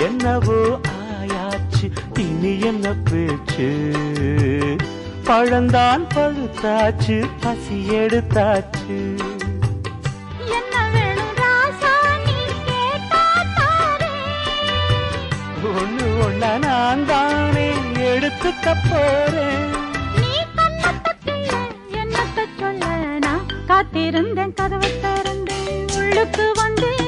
என்னவோ ஆயாச்சு இனி என்ன பேச்சு பழந்தான் பழுத்தாச்சு பசி எடுத்தாச்சு என்ன வேணும் ராசா நீ கேட்டா ஒண்ணு ஒண்ணா நான் தானே எடுத்துக்க போறேன் நீ கண்ணத்துக்குள்ள என்னத்த சொல்ல நான் காத்திருந்தேன் கதவை திறந்தேன் உள்ளுக்கு வந்தேன்